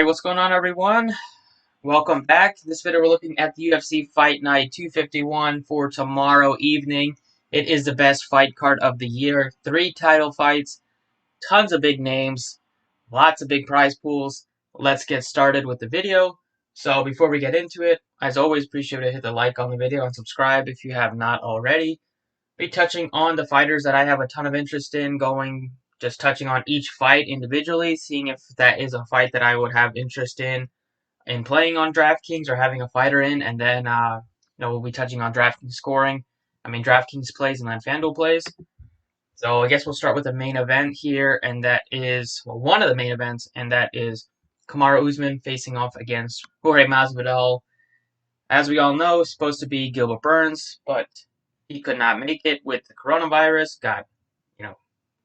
Hey, what's going on, everyone? Welcome back. In this video, we're looking at the UFC Fight Night 251 for tomorrow evening. It is the best fight card of the year. 3 title fights, tons of big names, lots of big prize pools. Let's get started with the video. So before we get into it, as always, appreciate it. Hit the like on the video and subscribe if you have not already. Be touching on the fighters that I have a ton of interest in, just touching on each fight individually, seeing if that is a fight that I would have interest in playing on Draftkings or having a fighter in, and then we'll be touching on Draftkings scoring. Draftkings plays and then Fanduel plays. So I guess we'll start with the main event here, and that is one of the main events, and that is Kamaru Usman facing off against Jorge Masvidal. As we all know, it's supposed to be Gilbert Burns, but he could not make it with the coronavirus. Got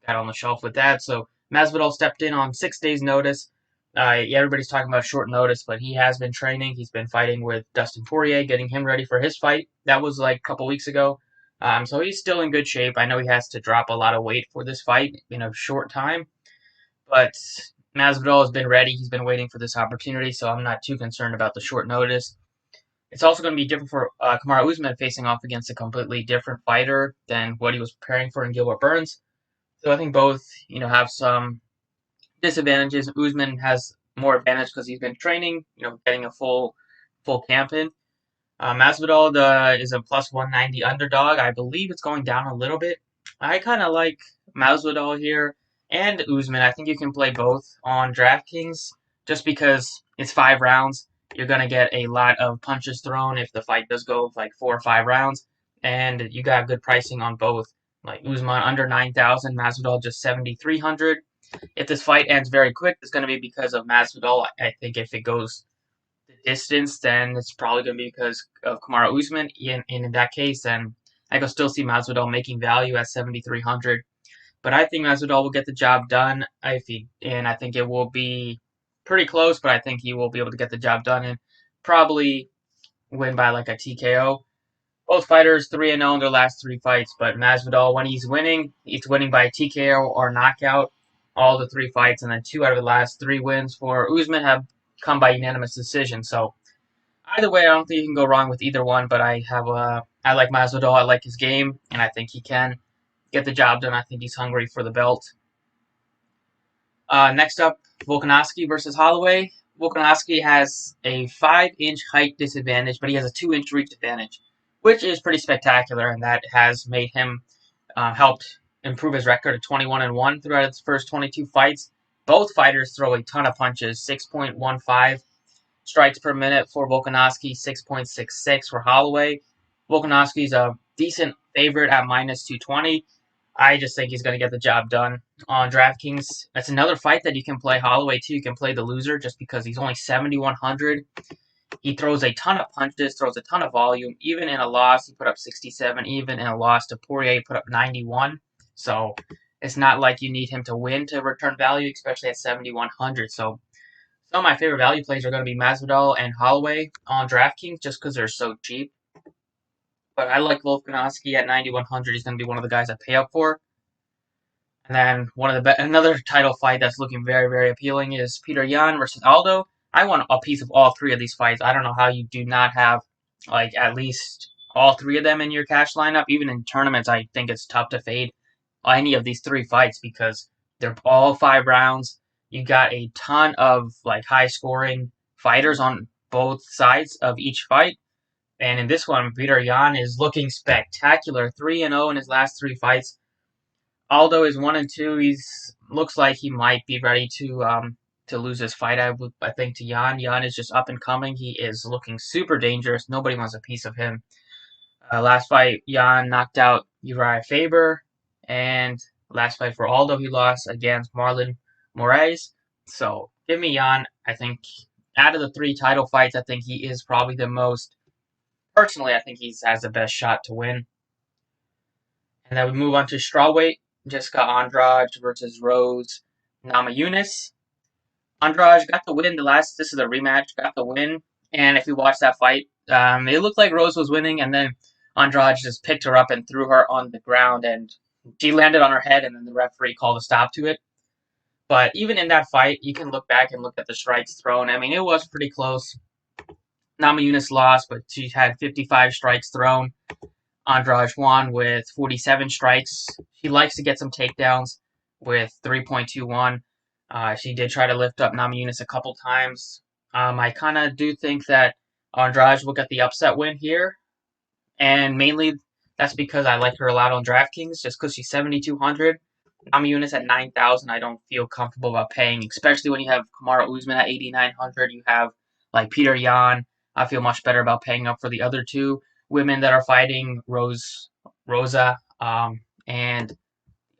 on the shelf with that. So Masvidal stepped in on 6 days' notice. Everybody's talking about short notice, but he has been training. He's been fighting with Dustin Poirier, getting him ready for his fight. That was like a couple weeks ago. So he's still in good shape. I know he has to drop a lot of weight for this fight in a short time, but Masvidal has been ready. He's been waiting for this opportunity, so I'm not too concerned about the short notice. It's also going to be different for Kamaru Usman facing off against a completely different fighter than what he was preparing for in Gilbert Burns. So I think both, have some disadvantages. Usman has more advantage because he's been training, getting a full camp in. Masvidal is a plus 190 underdog. I believe it's going down a little bit. I kind of like Masvidal here and Usman. I think you can play both on DraftKings just because it's 5 rounds. You're going to get a lot of punches thrown if the fight does go like 4 or 5 rounds. And you got good pricing on both. Like Usman under 9,000, Masvidal just 7,300. If this fight ends very quick, it's going to be because of Masvidal. I think if it goes the distance, then it's probably going to be because of Kamaru Usman. In that case, then I can still see Masvidal making value at 7,300. But I think Masvidal will get the job done. I think it will be pretty close, but I think he will be able to get the job done and probably win by like a TKO. Both fighters 3-0 in their last 3 fights, but Masvidal, when he's winning by TKO or knockout all the 3 fights, and then 2 out of the last 3 wins for Usman have come by unanimous decision. So either way, I don't think you can go wrong with either one. But I like Masvidal. I like his game, and I think he can get the job done. I think he's hungry for the belt. Next up, Volkanovski versus Holloway. Volkanovski has a 5-inch height disadvantage, but he has a 2-inch reach advantage, which is pretty spectacular, and that has made him helped improve his record to 21-1 throughout his first 22 fights. Both fighters throw a ton of punches, 6.15 strikes per minute for Volkanovski, 6.66 for Holloway. Volkanovski's a decent favorite at minus 220. I just think he's going to get the job done on DraftKings. That's another fight that you can play Holloway too. You can play the loser just because he's only 7,100. He throws a ton of punches, throws a ton of volume. Even in a loss, he put up 67. Even in a loss to Poirier, he put up 91. So it's not like you need him to win to return value, especially at 7,100. So some of my favorite value plays are going to be Masvidal and Holloway on DraftKings just because they're so cheap. But I like Volkanovski at 9,100. He's going to be one of the guys I pay up for. And then another title fight that's looking very, very appealing is Petr Yan versus Aldo. I want a piece of all 3 of these fights. I don't know how you do not have at least all 3 of them in your cash lineup. Even in tournaments, I think it's tough to fade any of these 3 fights because they're all 5 rounds. You got a ton of high scoring fighters on both sides of each fight. And in this one, Petr Yan is looking spectacular. 3-0 in his last 3 fights. Aldo is 1-2. He's looks like he might be ready to lose this fight. I think to Yan. Yan is just up and coming. He is looking super dangerous. Nobody wants a piece of him. Last fight, Yan knocked out Uriah Faber, and last fight for Aldo, he lost against Marlon Moraes. So give me Yan. I think out of the 3 title fights, I think he is probably the most. Personally, I think he has the best shot to win. And then we move on to strawweight. Jessica Andrade versus Rose Namajunas. Andrade got the win. This is a rematch. Got the win. And if you watch that fight, it looked like Rose was winning, and then Andrade just picked her up and threw her on the ground, and she landed on her head, and then the referee called a stop to it. But even in that fight, you can look back and look at the strikes thrown. I mean, it was pretty close. Namajunas lost, but she had 55 strikes thrown. Andrade won with 47 strikes. She likes to get some takedowns with 3.21. She did try to lift up Namajunas a couple times. I kind of do think that Andrade will get the upset win here, and mainly that's because I like her a lot on Draftkings, just because she's 7,200. Namajunas at 9,000, I don't feel comfortable about paying, especially when you have Kamaru Usman at 8,900. You have like Peter Yan. I feel much better about paying up for the other two women that are fighting, Rosa, and the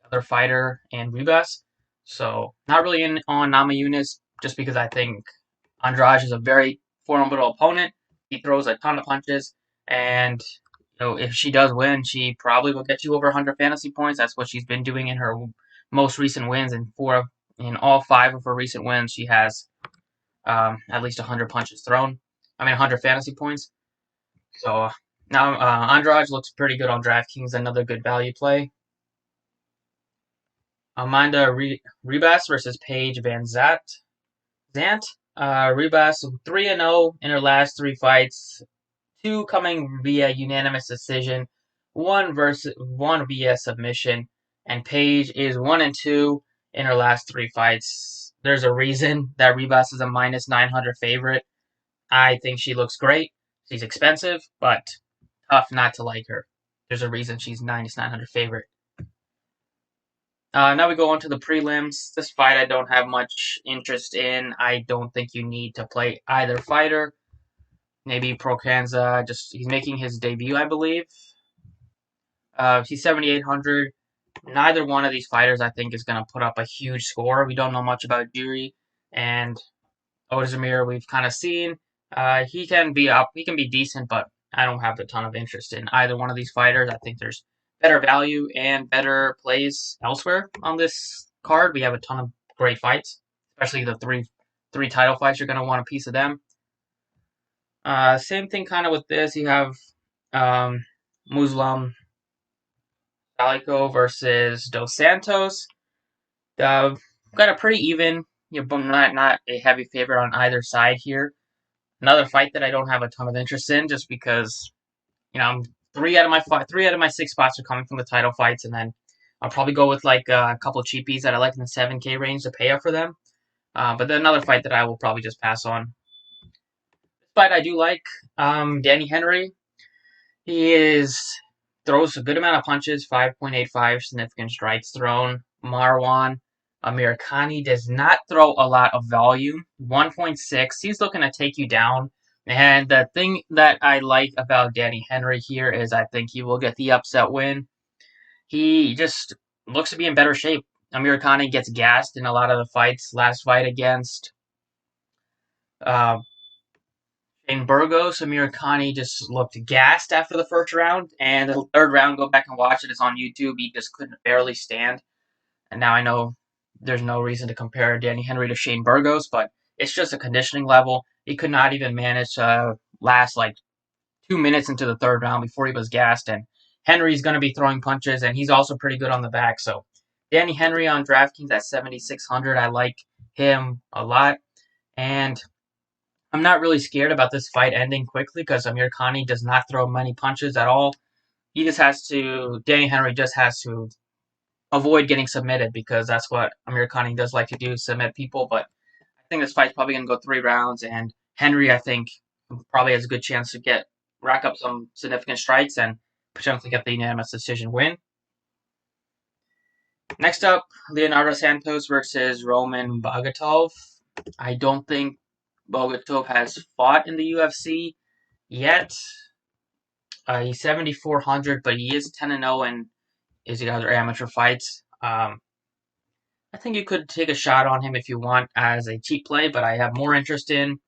other fighter, and Ribas. So not really in on Namajunas, just because I think Andrade is a very formidable opponent. He throws a ton of punches, and if she does win, she probably will get you over 100 fantasy points. That's what she's been doing in her most recent wins. In all 5 of her recent wins, she has at least 100 punches thrown. 100 fantasy points. So now Andrade looks pretty good on DraftKings. Another good value play. Amanda Ribas versus Paige VanZant. Ribas 3-0 in her last 3 fights. 2 coming via unanimous decision, one via submission, and Paige is 1-2 in her last 3 fights. There's a reason that Ribas is a -900 favorite. I think she looks great. She's expensive, but tough not to like her. There's a reason she's -900 favorite. Now we go on to the prelims. This fight I don't have much interest in. I don't think you need to play either fighter. Maybe Procanza, he's making his debut, I believe. He's 7,800. Neither one of these fighters, I think, is going to put up a huge score. We don't know much about Jiri and Ozdemir. We've kind of seen. He can be decent, but I don't have a ton of interest in either one of these fighters. I think there's better value and better plays elsewhere on this card. We have a ton of great fights, especially the three title fights. You're going to want a piece of them. Same thing kind of with this. You have Muslim Salico versus Dos Santos. Got a pretty even, not a heavy favorite on either side here. Another fight that I don't have a ton of interest in, just because three out of my 6 spots are coming from the title fights, and then I'll probably go with like a couple cheapies that I like in the 7K range to pay up for them. But then another fight that I will probably just pass on. This fight I do like, Danny Henry. He throws a good amount of punches, 5.85 significant strikes thrown. Marwan Amirkhani does not throw a lot of volume, 1.6. He's looking to take you down. And the thing that I like about Danny Henry here is I think he will get the upset win. He just looks to be in better shape. Amirkhani gets gassed in a lot of the fights. Last fight against in Burgos, Amirkhani just looked gassed after the first round, and the third round, go back and watch it. It's on YouTube. He just couldn't barely stand. And now I know there's no reason to compare Danny Henry to Shane Burgos, but it's just a conditioning level. He could not even manage to last like 2 minutes into the third round before he was gassed. And Henry's going to be throwing punches, and he's also pretty good on the back. So Danny Henry on DraftKings at 7,600. I like him a lot. And I'm not really scared about this fight ending quickly because Amirkhani does not throw many punches at all. Danny Henry just has to avoid getting submitted because that's what Amirkhani does like to do, submit people. But I think this fight's probably going to go 3 rounds, and Henry, I think, probably has a good chance to rack up some significant strikes and potentially get the unanimous decision win. Next up, Leonardo Santos versus Roman Bogatov. I don't think Bogatov has fought in the UFC yet. He's 7,400, but he is 10-0 in his other amateur fights. I think you could take a shot on him if you want as a cheap play, but I have more interest in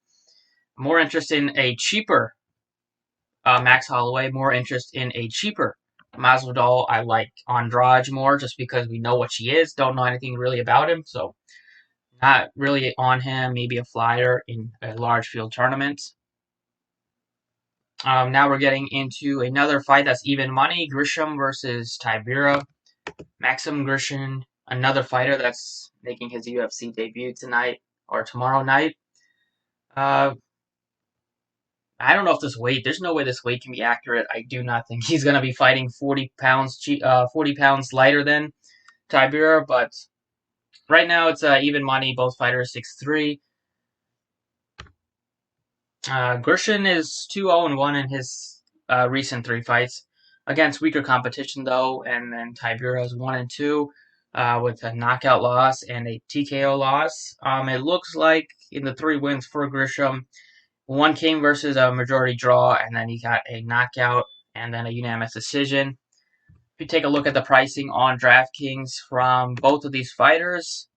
a cheaper Max Holloway, more interest in a cheaper Masvidal. I like Andrade more just because we know what she is. Don't know anything really about him, so not really on him. Maybe a flyer in a large field tournament. Now we're getting into another fight that's even money. Grisham versus Tybura. Maxim Grishin another fighter that's making his UFC debut tonight or tomorrow night. I don't know if this weight. There's no way this weight can be accurate. I do not think he's gonna be fighting 40 pounds, 40 pounds lighter than Tybura. But right now it's even money. Both fighters 6'3". Gershon is 2-0-1 in his recent 3 fights against weaker competition though, and then Tybura is 1-2 with a knockout loss and a TKO loss. It looks like in the 3 wins for Grisham, one came versus a majority draw, and then he got a knockout and then a unanimous decision. If you take a look at the pricing on DraftKings from both of these fighters,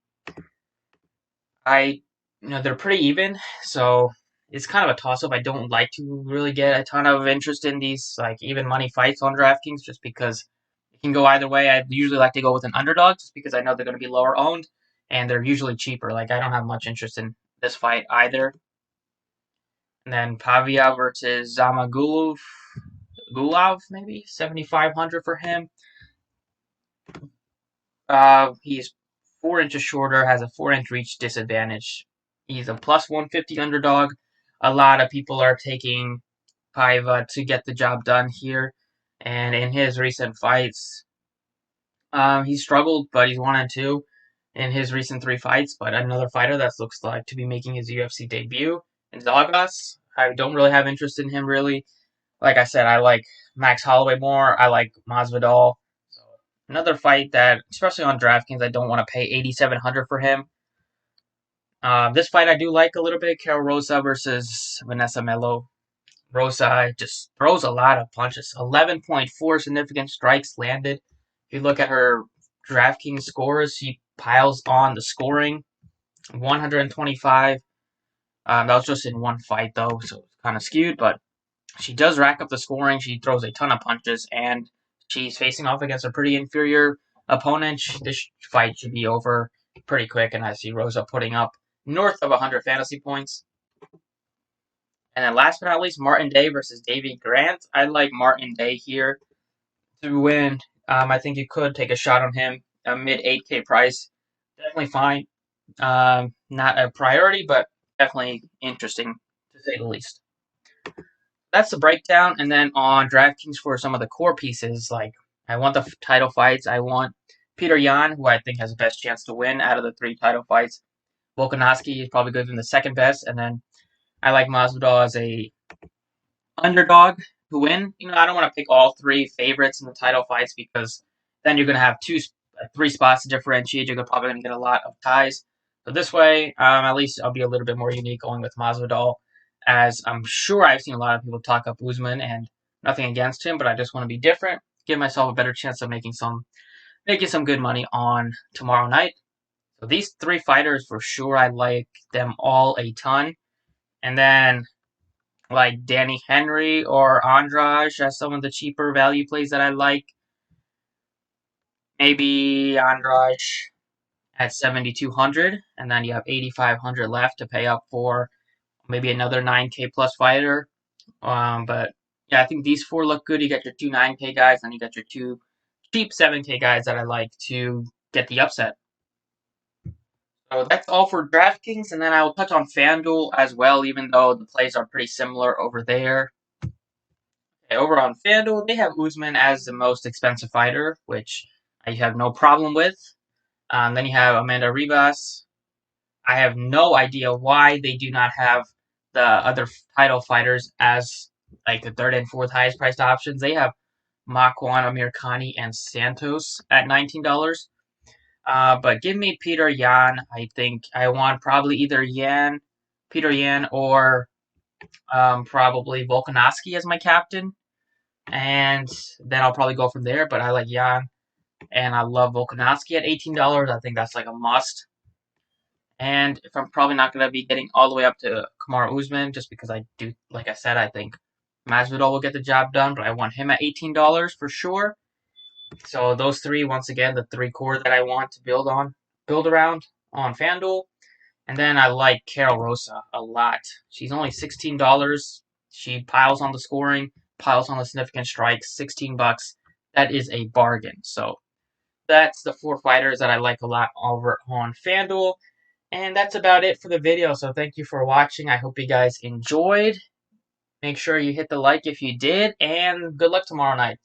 they're pretty even, so it's kind of a toss-up. I don't like to really get a ton of interest in these like even money fights on DraftKings just because it can go either way. I usually like to go with an underdog just because I know they're going to be lower owned and they're usually cheaper. Like I don't have much interest in this fight either. And then Pavia versus Zamagulov, maybe 7,500 for him. He's 4 inches shorter, has a 4-inch reach disadvantage. He's a plus 150 underdog. A lot of people are taking Paiva to get the job done here. And in his recent fights, he struggled, but he's 1-2 in his recent 3 fights. But another fighter that looks like to be making his UFC debut in Zalgas. I don't really have interest in him, really. Like I said, I like Max Holloway more. I like Masvidal. So another fight that, especially on DraftKings, I don't want to pay 8,700 for him. This fight I do like a little bit. Carol Rosa versus Vanessa Melo. Rosa just throws a lot of punches. 11.4 significant strikes landed. If you look at her DraftKings scores, she piles on the scoring. 125. That was just in one fight, though, so it's kind of skewed, but she does rack up the scoring. She throws a ton of punches, and she's facing off against a pretty inferior opponent. This fight should be over pretty quick, and I see Rosa putting up north of 100 fantasy points. And then last but not least, Martin Day versus Davy Grant. I like Martin Day here to win. I think you could take a shot on him. A mid 8K price. Definitely fine. Not a priority, but definitely interesting to say the least. That's the breakdown. And then on DraftKings for some of the core pieces, like I want the title fights. I want Peter Yan, who I think has the best chance to win out of the 3 title fights. Volkanovski is probably going to be the second best. And then I like Masvidal as a underdog to win. I don't want to pick all 3 favorites in the title fights because then you're going to have 3 spots to differentiate. You're probably going to get a lot of ties. So this way, at least I'll be a little bit more unique going with Masvidal, as I'm sure I've seen a lot of people talk up Usman, and nothing against him, but I just want to be different, give myself a better chance of making some good money on tomorrow night. So these 3 fighters for sure, I like them all a ton. And then like Danny Henry or Andrade as some of the cheaper value plays that I like. Maybe Andrade at 7,200, and then you have 8,500 left to pay up for maybe another 9K plus fighter. But yeah, I think these 4 look good. You got your 2 9K guys, and you got your 2 cheap 7K guys that I like to get the upset. So that's all for DraftKings, and then I will touch on Fanduel as well, even though the plays are pretty similar over there. Okay, over on Fanduel, they have Usman as the most expensive fighter, which I have no problem with. Then you have Amanda Ribas. I have no idea why they do not have the other title fighters as like the 3rd and 4th highest priced options. They have Makwan, Amir Khani, and Santos at $19. But give me Peter Yan. I think I want probably either Peter Yan, or probably Volkanovski as my captain. And then I'll probably go from there. But I like Yan, and I love Volkanovski at $18. I think that's like a must. And if I'm probably not going to be getting all the way up to Kamaru Usman, just because I do, like I said, I think Masvidal will get the job done, but I want him at $18 for sure. So those 3, once again, the 3 core that I want to build around on FanDuel. And then I like Carol Rosa a lot. She's only $16. She piles on the scoring, piles on the significant strikes, $16. That is a bargain. So That's the 4 fighters that I like a lot over on Fanduel. And that's about it for the video. So thank you for watching. I hope you guys enjoyed. Make sure you hit the like if you did. And good luck tomorrow night.